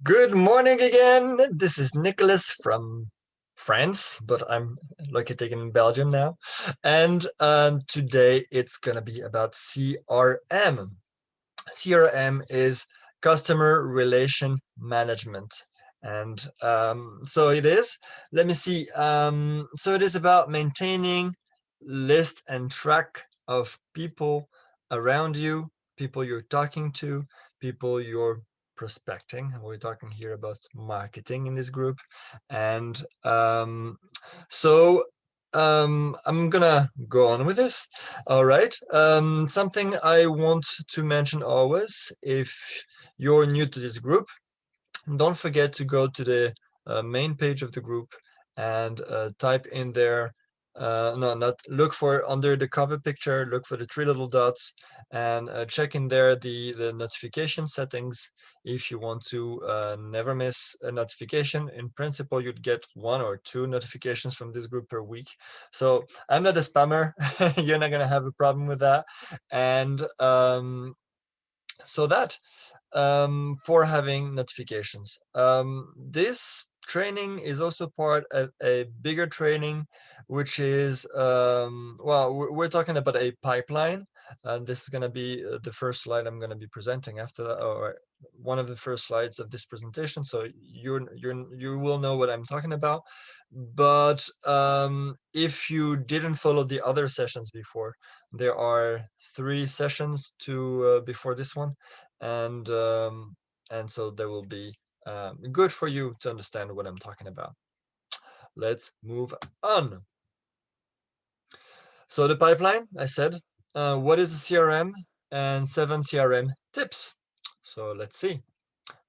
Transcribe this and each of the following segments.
Good morning again. This is Nicholas from France, but I'm located in Belgium now. And today it's going to be about CRM. CRM is customer relation management. And so it is. Let me see. So it is about maintaining list and track of people around you, people you're talking to, people you're prospecting. We're talking here about marketing in this group. And I'm gonna go on with this. All right. Something I want to mention always, if you're new to this group, don't forget to go to the main page of the group and type in there. No, not look for under the cover picture, look for the three little dots and check in there the notification settings if you want to never miss a notification. In principle, you'd get 1 or 2 notifications from this group per week. So I'm not a spammer. You're not going to have a problem with that. And so that for having notifications. This training is also part of a bigger training, which is, well, we're talking about a pipeline. And this is going to be the first slide I'm going to be presenting after that, or one of the first slides of this presentation. So you will know what I'm talking about. But if you didn't follow the other sessions before, there are 3 sessions to before this one, and so they will be good for you to understand what I'm talking about. Let's move on. So the pipeline, I said, what is a CRM and 7 CRM tips. So let's see.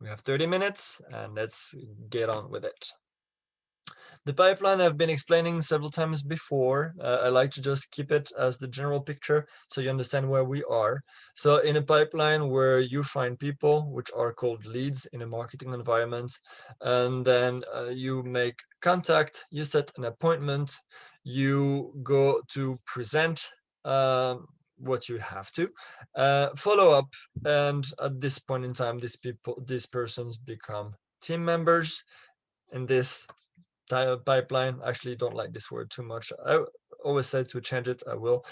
We have 30 minutes and let's get on with it. The pipeline I've been explaining several times before. I like to just keep it as the general picture so you understand where we are. So in a pipeline where you find people, which are called leads in a marketing environment, and then you make contact, you set an appointment, you go to present what you have to, follow up, and at this point in time, these persons become team members in this pipeline. Actually, don't like this word too much. I always said to change it. I will.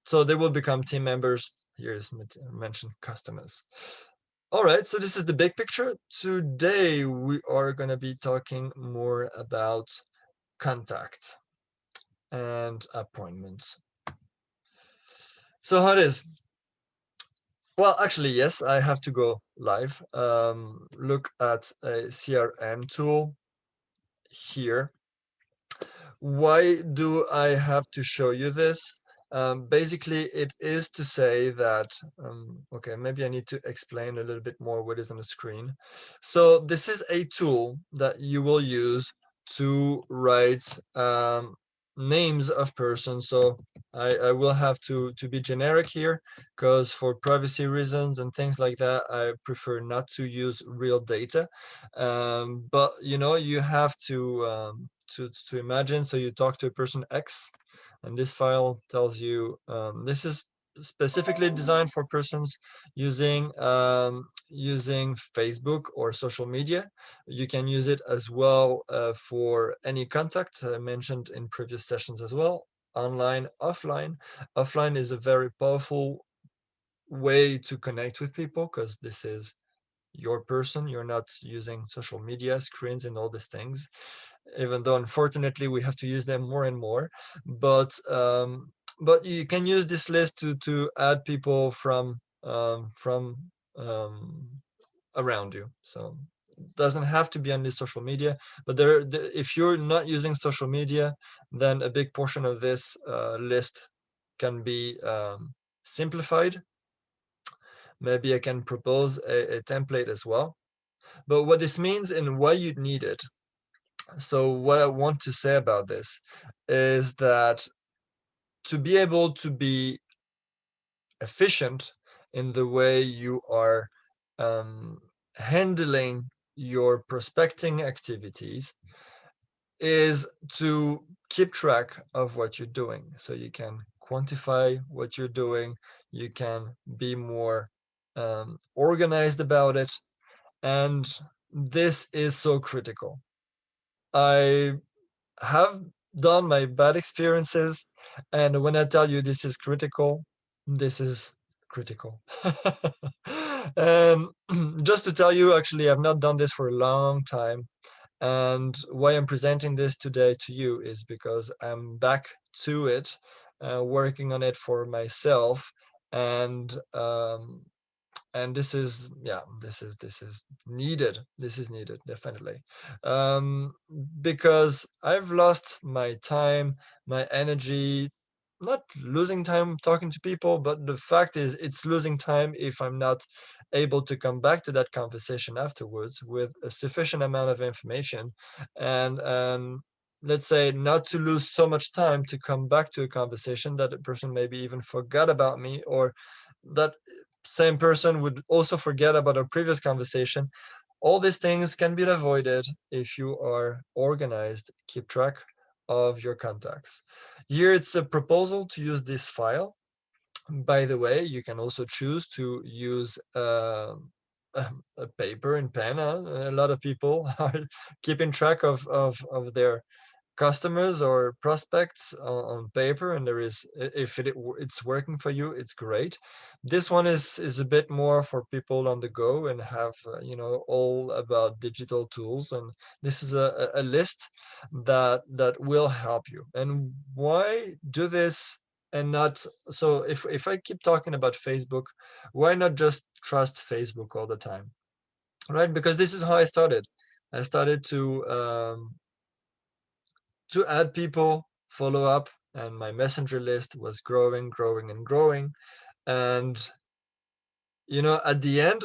So they will become team members. Here is mentioned customers. All right, so this is the big picture. Today we are going to be talking more about contact and appointments. So how it is? Well, actually, yes, I have to go live. Look at a CRM tool here. Why do I have to show you this? Basically, it is to say that, okay, maybe I need to explain a little bit more what is on the screen. So this is a tool that you will use to write names of persons. So I will have to be generic here, because for privacy reasons and things like that, I prefer not to use real data. But you have to imagine. So you talk to a person X, and this file tells you this is specifically designed for persons using Facebook or social media. You can use it as well for any contact mentioned in previous sessions as well, online, offline. Offline is a very powerful way to connect with people, because this is your person. You're not using social media screens and all these things, even though unfortunately we have to use them more and more. But you can use this list to add people from um, around you. So it doesn't have to be on this social media, but if you're not using social media, then a big portion of this list can be simplified. Maybe I can propose a template as well. But what this means and why you'd need it. So what I want to say about this is that to be able to be efficient in the way you are handling your prospecting activities is to keep track of what you're doing. So you can quantify what you're doing, you can be more organized about it, And this is so critical. I have done my bad experiences, and when I tell you this is critical, this is critical. And just to tell you, actually, I've not done this for a long time. And why I'm presenting this today to you is because I'm back to it, working on it for myself, and this is, yeah, this is needed. This is needed, definitely. um because I've lost my time, my energy, not losing time talking to people, but the fact is it's losing time if I'm not able to come back to that conversation afterwards with a sufficient amount of information. And let's say not to lose so much time to come back to a conversation that a person maybe even forgot about me, or that same person would also forget about our previous conversation. All these things can be avoided if you are organized, keep track of your contacts. Here it's a proposal to use this file. By the way, you can also choose to use a paper and pen. A lot of people are keeping track of their customers or prospects on paper, and there is, if it's working for you, it's great. This one is a bit more for people on the go and have all about digital tools, and this is a list that will help you. And why do this? And not, so if I keep talking about Facebook, why not just trust Facebook all the time, right? Because this is how I started. I started to add people, follow up, and my messenger list was growing, growing, and growing. And at the end,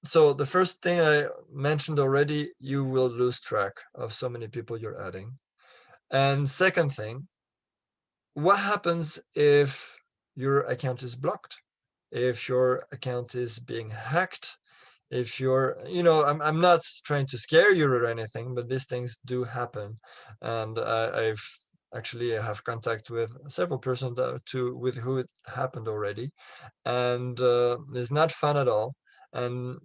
so the first thing I mentioned already, you will lose track of so many people you're adding. And second thing, what happens if your account is blocked? If your account is being hacked? If you're, I'm not trying to scare you or anything, but these things do happen. And I've actually, I have contact with several persons with who it happened already. And it's not fun at all. And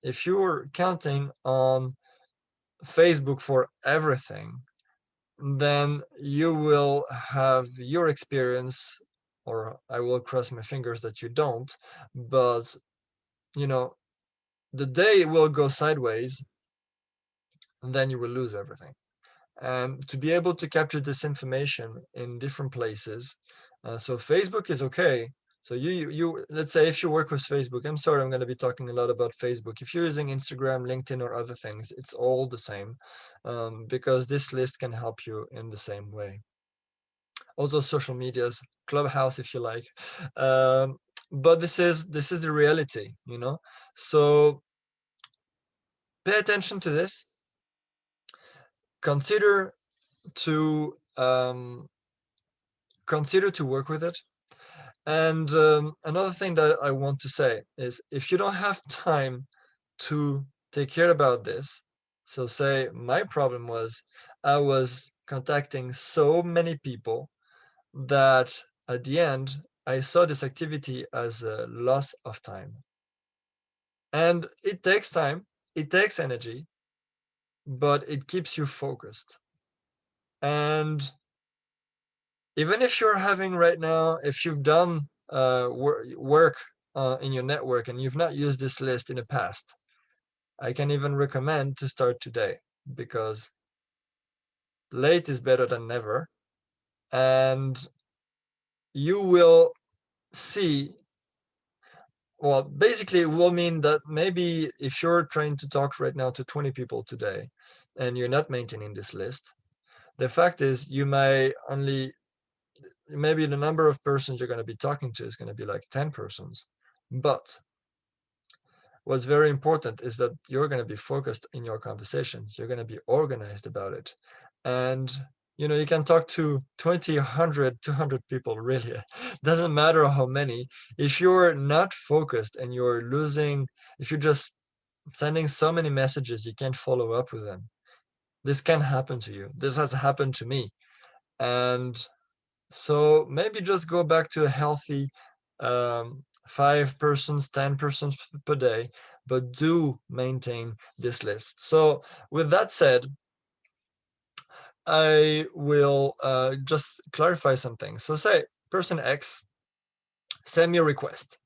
if you're counting on Facebook for everything, then you will have your experience, or I will cross my fingers that you don't. But you know the day it will go sideways, then you will lose everything. And to be able to capture this information in different places, so Facebook is okay. So you let's say if you work with Facebook, I'm sorry, I'm going to be talking a lot about Facebook. If you're using Instagram, LinkedIn, or other things, it's all the same, because this list can help you in the same way. Also social medias, Clubhouse if you like. um, but this is the reality. So pay attention to this. Consider to work with it. And another thing that I want to say is, if you don't have time to take care about this, so say my problem was I was contacting so many people that at the end I saw this activity as a loss of time. And it takes time, it takes energy, but it keeps you focused. And even if you're having right now, if you've done work in your network and you've not used this list in the past, I can even recommend to start today, because late is better than never. And you will see, well, basically it will mean that maybe if you're trying to talk right now to 20 people today and you're not maintaining this list, the fact is you may only, maybe the number of persons you're going to be talking to is going to be like 10 persons. But what's very important is that you're going to be focused in your conversations. You're going to be organized about it. And you can talk to 20, 100, 200 people, really. Doesn't matter how many. If you're not focused and if you're just sending so many messages, you can't follow up with them. This can happen to you. This has happened to me. And so maybe just go back to a healthy 5 persons, 10 persons per day, but do maintain this list. So with that said, I will just clarify something. So say person X, send me a request.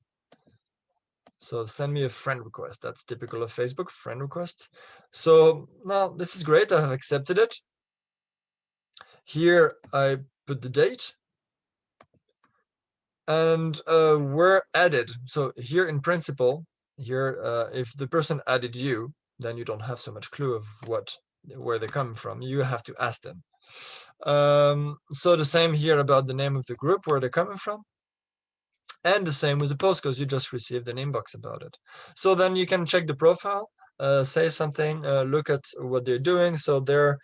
So send me a friend request. That's typical of Facebook, friend requests. So now this is great. I have accepted it. Here I put the date and we're added. So here in principle, here if the person added you, then you don't have so much clue of where they're coming from. You have to ask them. So the same here about the name of the group, where they're coming from. And the same with the post, because you just received an inbox about it. So then you can check the profile, say something, look at what they're doing. So they're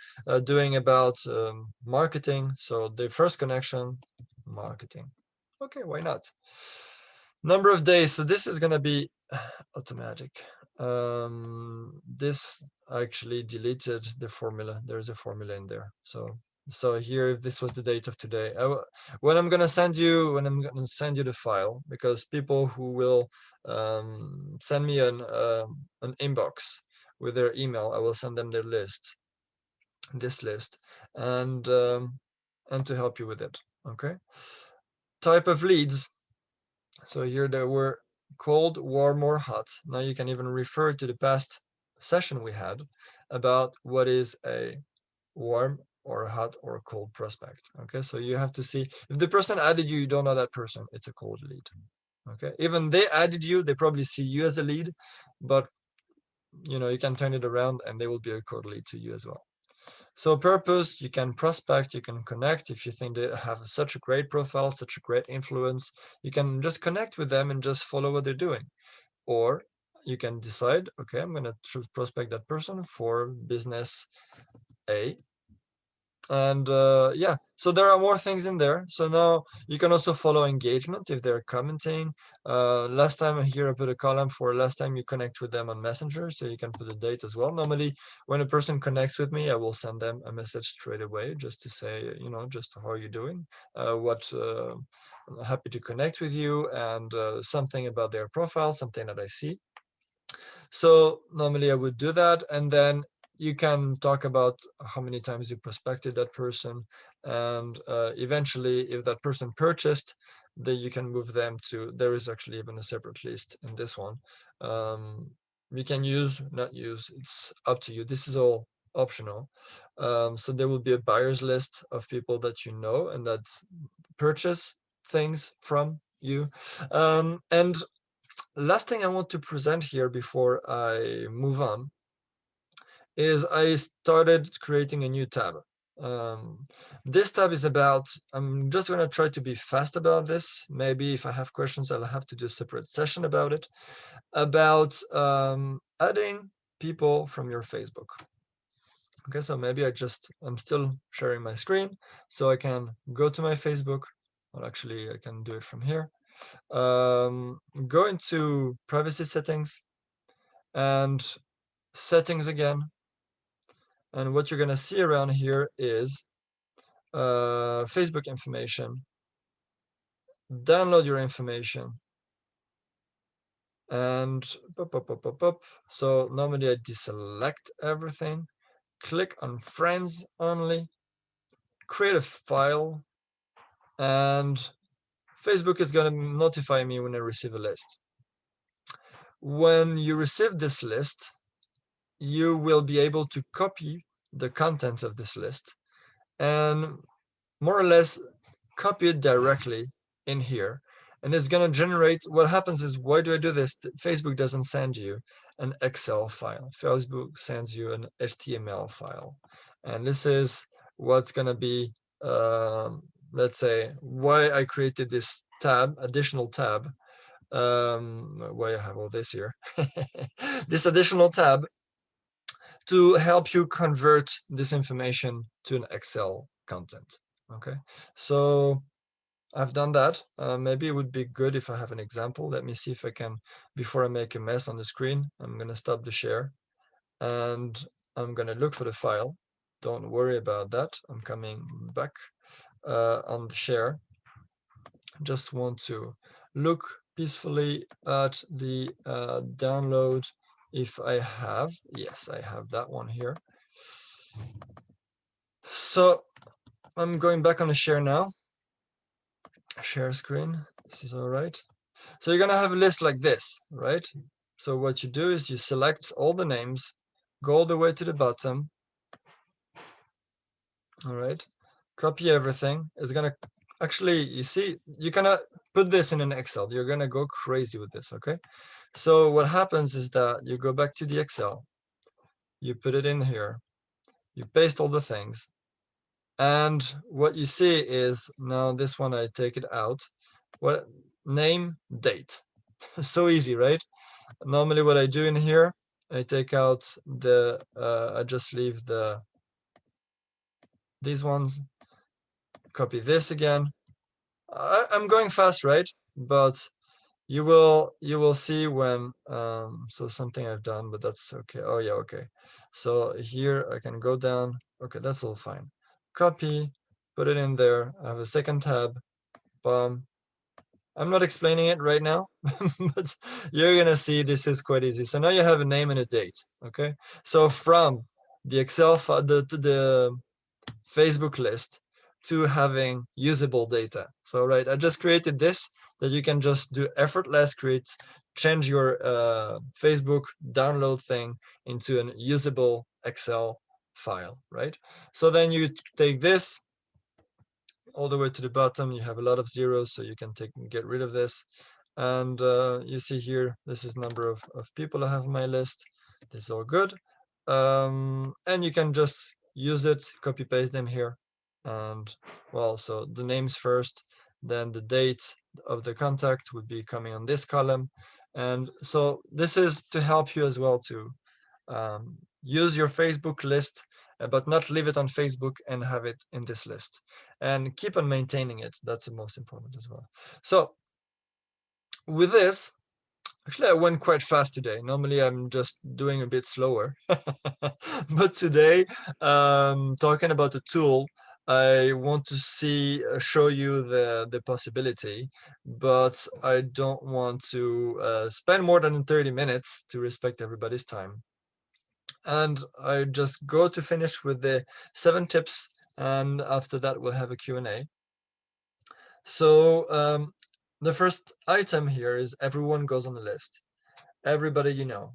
doing about marketing. So the first connection, marketing. Okay, why not? Number of days. So this is going to be automatic. This actually deleted the formula. There's a formula in there. So here, if this was the date of today, when I'm gonna send you the file, because people who will send me an inbox with their email, I will send them their list, this list, and to help you with it. Okay. Type of leads. So here there were cold, warm, or hot. Now you can even refer to the past session we had about what is a warm or hot or cold prospect. Okay, so you have to see if the person added you, you don't know that person, it's a cold lead. Okay, even they added you, they probably see you as a lead, but you can turn it around and they will be a cold lead to you as well. So purpose, you can prospect, you can connect. If you think they have such a great profile, such a great influence, you can just connect with them and just follow what they're doing. Or you can decide, okay, I'm going to prospect that person for business A. And yeah, so there are more things in there. So now you can also follow engagement if they're commenting. Last time here I put a column for last time you connect with them on Messenger, so you can put a date as well. Normally when a person connects with me, I will send them a message straight away just to say, just how are you doing, happy to connect with you, and something about their profile, something that I see. So normally I would do that, and then you can talk about how many times you prospected that person, and eventually if that person purchased, then you can move them to, there is actually even a separate list in this one. You can use, not use, it's up to you. This is all optional. So there will be a buyer's list of people that you know and that purchase things from you. And last thing I want to present here before I move on is I started creating a new tab. This tab is about, I'm just going to try to be fast about this. Maybe if I have questions, I'll have to do a separate session about it, about adding people from your Facebook. Okay, so maybe I'm still sharing my screen, so I can go to my Facebook. Well, actually, I can do it from here. Go into privacy settings and settings again. And what you're going to see around here is Facebook information. Download your information. And so normally I deselect everything. Click on friends only. Create a file. And Facebook is going to notify me when I receive a list. When you receive this list, you will be able to copy the content of this list and more or less copy it directly in here. And it's going to generate, what happens is, why do I do this? Facebook doesn't send you an Excel file. Facebook sends you an HTML file. And this is what's going to be, let's say, why I created this tab, additional tab, why I have all this here, this additional tab to help you convert this information to an Excel content. Okay, so I've done that. Maybe it would be good if I have an example. Let me see if I can, before I make a mess on the screen. I'm going to stop the share and I'm going to look for the file. Don't worry about that. I'm coming back on the share. Just want to look peacefully at the download if I have. Yes, I have that one here. So I'm going back on the share now. Share screen. This is all right. So you're gonna have a list like this, right? So what you do is you select all the names, go all the way to the bottom. All right. Copy everything. It's gonna actually, you see, you cannot put this in an Excel. You're gonna go crazy with this, okay? So what happens is that you go back to the Excel, you put it in here, you paste all the things, and what you see is, now this one I take it out, what name, date. So easy, right? Normally what I do in here, I take out the, I just leave these ones, copy this again. I'm going fast, right? But you will see when, so something I've done, but that's okay. Oh yeah, okay. So here I can go down. Okay, that's all fine. Copy, put it in there. I have a second tab. Boom. I'm not explaining it right now, but you're gonna see this is quite easy. So now you have a name and a date. Okay. So from the Excel file, the Facebook list to having usable data. So right, I just created this that you can just do effortless, change your Facebook download thing into an usable Excel file, right? So then you take this all the way to the bottom, you have a lot of zeros, so you can get rid of this. And you see here, this is number of people I have on my list. This is all good. And you can just use it, copy paste them here. And well, so the names first, then the date of the contact would be coming on this column. And so this is to help you as well to use your Facebook list, but not leave it on Facebook and have it in this list. And keep on maintaining it. That's the most important as well. So with this, actually, I went quite fast today. Normally, I'm just doing a bit slower. But today, talking about the tool, I want to show you the possibility, but I don't want to spend more than 30 minutes to respect everybody's time. And I just go to finish with the 7 tips, and after that, we'll have a Q&A. So the first item here is everyone goes on the list. Everybody you know.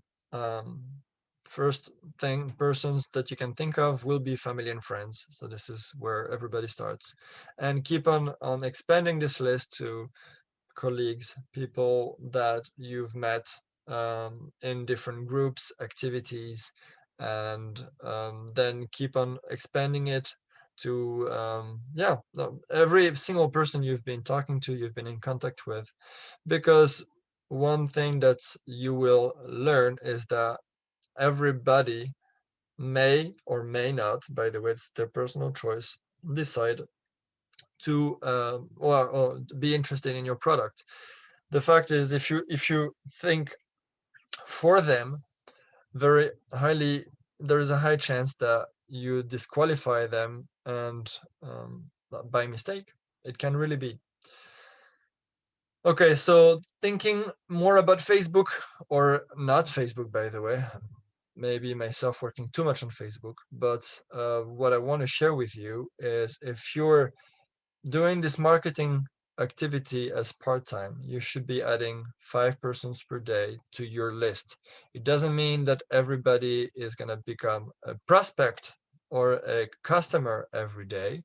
First thing, persons that you can think of will be family and friends. So this is where everybody starts. And keep on expanding this list to colleagues, people that you've met in different groups, activities, and then keep on expanding it to every single person you've been talking to, you've been in contact with. Because one thing that you will learn is that everybody may or may not, by the way, it's their personal choice, decide to or be interested in your product. The fact is, if you think for them very highly, there is a high chance that you disqualify them, and by mistake. It can really be. Okay, so thinking more about Facebook, or not Facebook, by the way, maybe myself working too much on Facebook, but what I want to share with you is, if you're doing this marketing activity as part-time, you should be adding 5 persons per day to your list. It doesn't mean that everybody is going to become a prospect or a customer every day.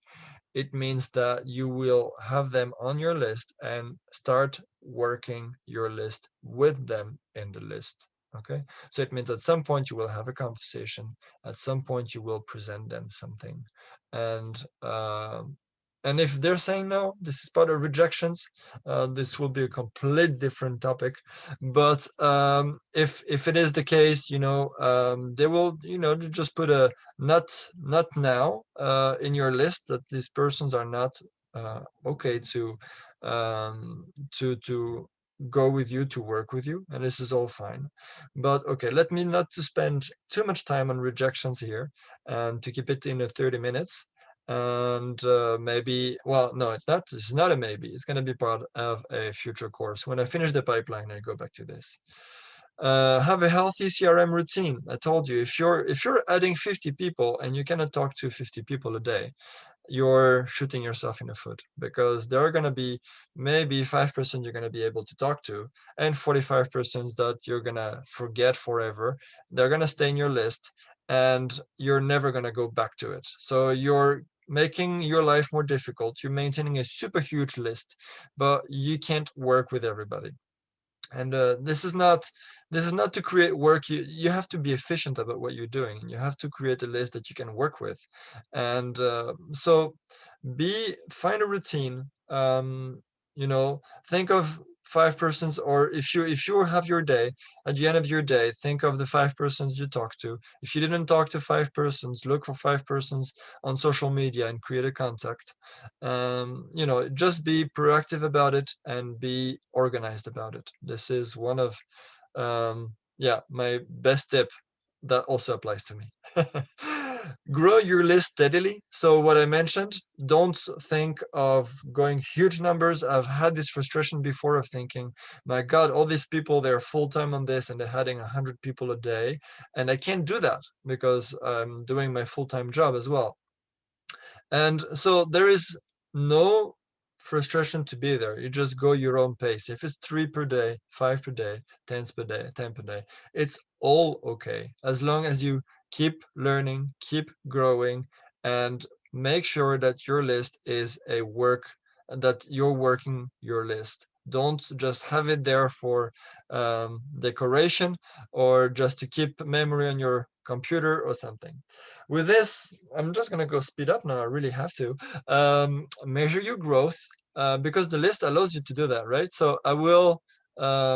It means that you will have them on your list and start working your list with them in the list. Okay, so it means at some point you will have a conversation. At some point you will present them something, and if they're saying no, this is part of rejections. This will be a complete different topic. But if it is the case, they will, just put a not now in your list, that these persons are not okay to go with you, to work with you, and this is all fine. But okay, let me not to spend too much time on rejections here, and to keep it in 30 minutes. And maybe, well, no, it's not a maybe, it's going to be part of a future course. When I finish the pipeline, I go back to this. Have a healthy CRM routine. I told you, if you're adding 50 people and you cannot talk to 50 people a day, you're shooting yourself in the foot, because there are going to be maybe 5% you're going to be able to talk to, and 45% that you're going to forget forever. They're going to stay in your list, and you're never going to go back to it. So you're making your life more difficult. You're maintaining a super huge list, but you can't work with everybody. And this is not to create work. You have to be efficient about what you're doing, and you have to create a list that you can work with. And so find a routine. Think of 5 persons, or if you have your day, at the end of your day, think of the 5 persons you talk to. If you didn't talk to 5 persons, look for 5 persons on social media and create a contact. Just be proactive about it and be organized about it. This is one of my best tip that also applies to me. Grow your list steadily. So what I mentioned, don't think of going huge numbers. I've had this frustration before of thinking, my God, all these people, they're full-time on this and they're adding 100 people a day. And I can't do that because I'm doing my full-time job as well. And so there is no frustration to be there. You just go your own pace. If it's 3 per day, 5 per day, 10 per day, 10 per day, it's all okay. As long as you keep learning, keep growing, and make sure that your list is that you're working your list. Don't just have it there for decoration, or just to keep memory on your computer or something. With this, I'm just going to go speed up now. I really have to. Measure your growth, because the list allows you to do that, right? So I will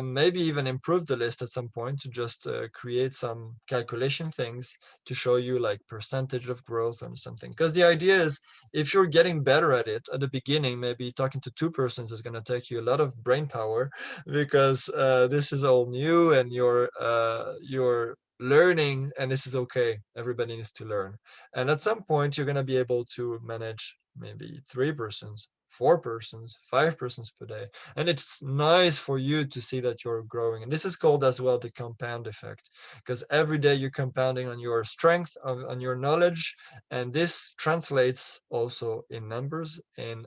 maybe even improve the list at some point to just create some calculation things to show you like percentage of growth or something. Because the idea is, if you're getting better at it at the beginning, maybe talking to 2 persons is going to take you a lot of brain power, because this is all new and you're learning, and this is okay. Everybody needs to learn. And at some point, you're going to be able to manage maybe 3 persons, 4 persons, 5 persons per day. And it's nice for you to see that you're growing. And this is called as well the compound effect, because every day you're compounding on your strength, on your knowledge. And this translates also in numbers, in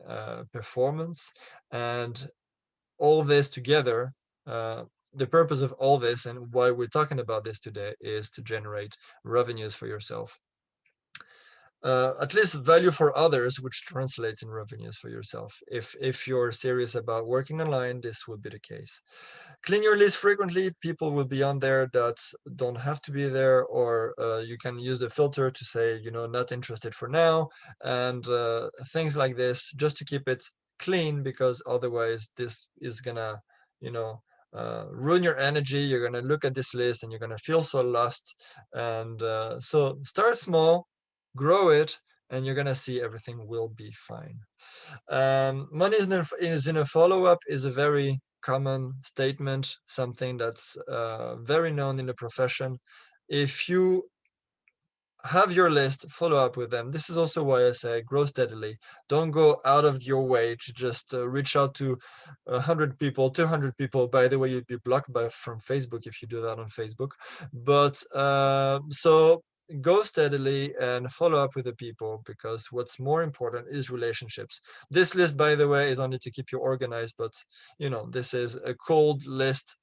performance, and all this together. The purpose of all this and why we're talking about this today is to generate revenues for yourself. At least value for others, which translates in revenues for yourself. If you're serious about working online, this would be the case. Clean your list frequently. People will be on there that don't have to be there, or you can use the filter to say, not interested for now, and things like this, just to keep it clean, because otherwise this is gonna, ruin your energy. You're gonna look at this list and you're gonna feel so lost. And so start small, grow it, and you're gonna see everything will be fine. Money is in a follow-up is a very common statement, something that's very known in the profession. If you have your list, follow up with them. This is also why I say grow steadily. Don't go out of your way to just reach out to 100 people, 200 people. By the way, you'd be blocked from Facebook if you do that on Facebook. But so go steadily and follow up with the people, because what's more important is relationships. This list, by the way, is only to keep you organized, but this is a cold list.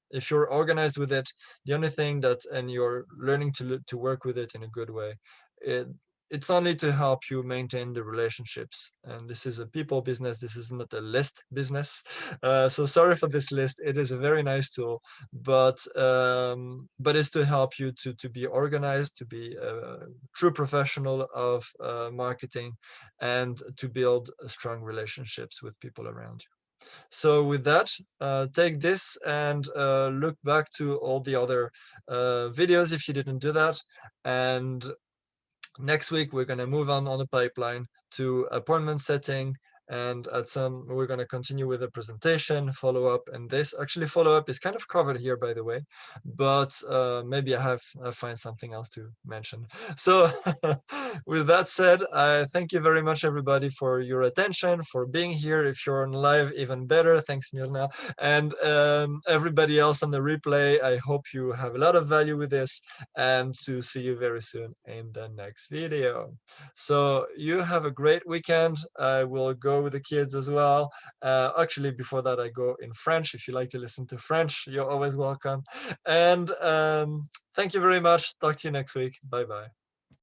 If you're organized with it, the only thing and you're learning to work with it in a good way, it's only to help you maintain the relationships. And this is a people business. This is not a list business. So sorry for this list. It is a very nice tool, but it's to help you to be organized, to be a true professional of marketing, and to build strong relationships with people around you. So with that, take this and look back to all the other videos if you didn't do that. And next week, we're going to move on the pipeline to appointment setting and we're going to continue with the presentation, follow up, and this actually follow up is kind of covered here, by the way, but maybe I find something else to mention. So with that said, I thank you very much, everybody, for your attention, for being here. If you're on live, even better. Thanks, Mirna. And everybody else on the replay, I hope you have a lot of value with this, and to see you very soon in the next video. So you have a great weekend. I will go with the kids as well. Actually, before that, I go in French. If you like to listen to French, you're always welcome. And thank you very much. Talk to you next week. Bye-bye.